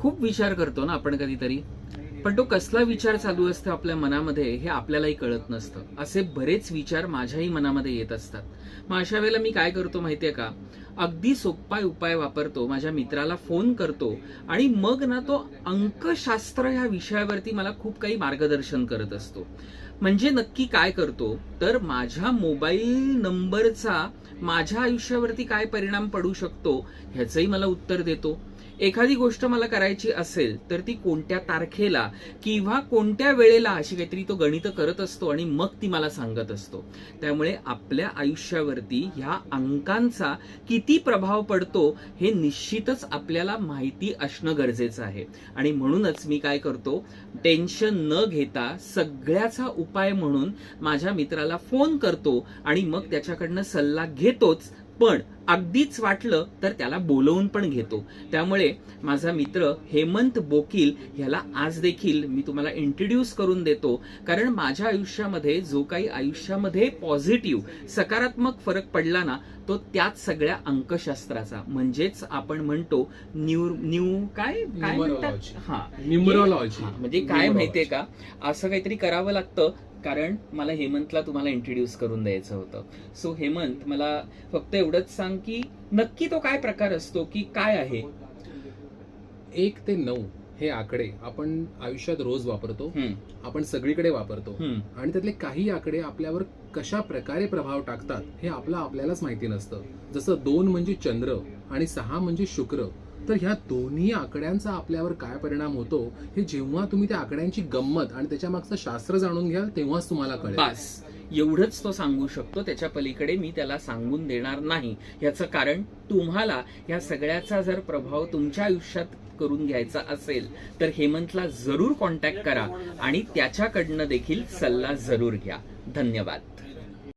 खूप विचार करतो ना आपण कधीतरी, पण तो कसला विचार चालू असतो आपल्या मनामध्ये हे आपल्यालाही कळत नसतं. असे बरेच विचार माझ्याही मनामध्ये येत असतात. मग अशा वेळेला मी काय करतो माहितीये का, अगदी सोपा उपाय वापरतो, माझ्या मित्राला फोन करतो आणि मग ना तो अंकशास्त्र ह्या विषयावरती मला खूप काही मार्गदर्शन करत असतो. म्हणजे नक्की काय करतो तर माझ्या मोबाईल नंबरचा माझ्या आयुष्यावरती काय परिणाम पडू शकतो ह्याचंही मला उत्तर देतो. एखादी गोष्ट मला करायची असेल तर ती कोणत्या तारखेला किंवा कोणत्या वेळेला अशी काहीतरी तो गणित करत असतो आणि मग ती मला सांगत असतो. त्यामुळे आपल्या आयुष्यावरती ह्या अंकांचा किती प्रभाव पडतो हे निश्चितच आपल्याला माहिती असणं गरजेचं आहे. आणि म्हणूनच मी काय करतो, टेन्शन न घेता सगळ्याचा उपाय म्हणून माझ्या मित्राला फोन करतो आणि मग त्याच्याकडनं सल्ला घेतोच, पण अगदीच वाटलं तर त्याला बोलवून पण घेतो. त्यामुळे माझा मित्र हेमंत बोकील ह्याला आज देखील मी तुम्हाला इंट्रोड्यूस करून देतो, कारण माझ्या आयुष्यामध्ये जो काही आयुष्यामध्ये पॉझिटिव्ह सकारात्मक फरक पडला ना, तो त्याच सगळ्या अंकशास्त्राचा, म्हणजेच आपण म्हणतो न्यूमरोलॉजी. म्हणजे काय माहितीये का, असं काहीतरी करावं लागतं, कारण मला हेमंतला तुम्हाला इंट्रोड्यूस करून द्यायचं होतं. सो हेमंत, मला फक्त एवढंच सांग की नक्की तो काय प्रकार असतो, की काय आहे? 1 ते 9 हे आकडे आपण आयुष्यात रोज वापरतो, आपण सगळीकडे वापरतो, आणि त्यातले काही आकडे आपल्यावर कशा प्रकारे प्रभाव टाकतात हे आपल्यालाच माहिती नसतं. जसं 2 म्हणजे चंद्र आणि 6 म्हणजे शुक्र. तर ह्या दोन्ही आकड्यांचा आपल्यावर काय परिणाम होतो हे जेव्हा तुम्ही त्या आकड्यांची गंमत आणि त्याच्या मागचं शास्त्र जाणून घ्याल तेव्हाच तुम्हाला कळेल. बस एवढंच तो सांगू शकतो, त्याच्या पलीकडे मी त्याला सांगून देणार नाही. याचं कारण, तुम्हाला या सगळ्याचा जर प्रभाव तुमच्या आयुष्यात करून घ्यायचा असेल तर हेमंतला जरूर कॉन्टॅक्ट करा आणि त्याच्याकडनं देखील सल्ला जरूर घ्या. धन्यवाद.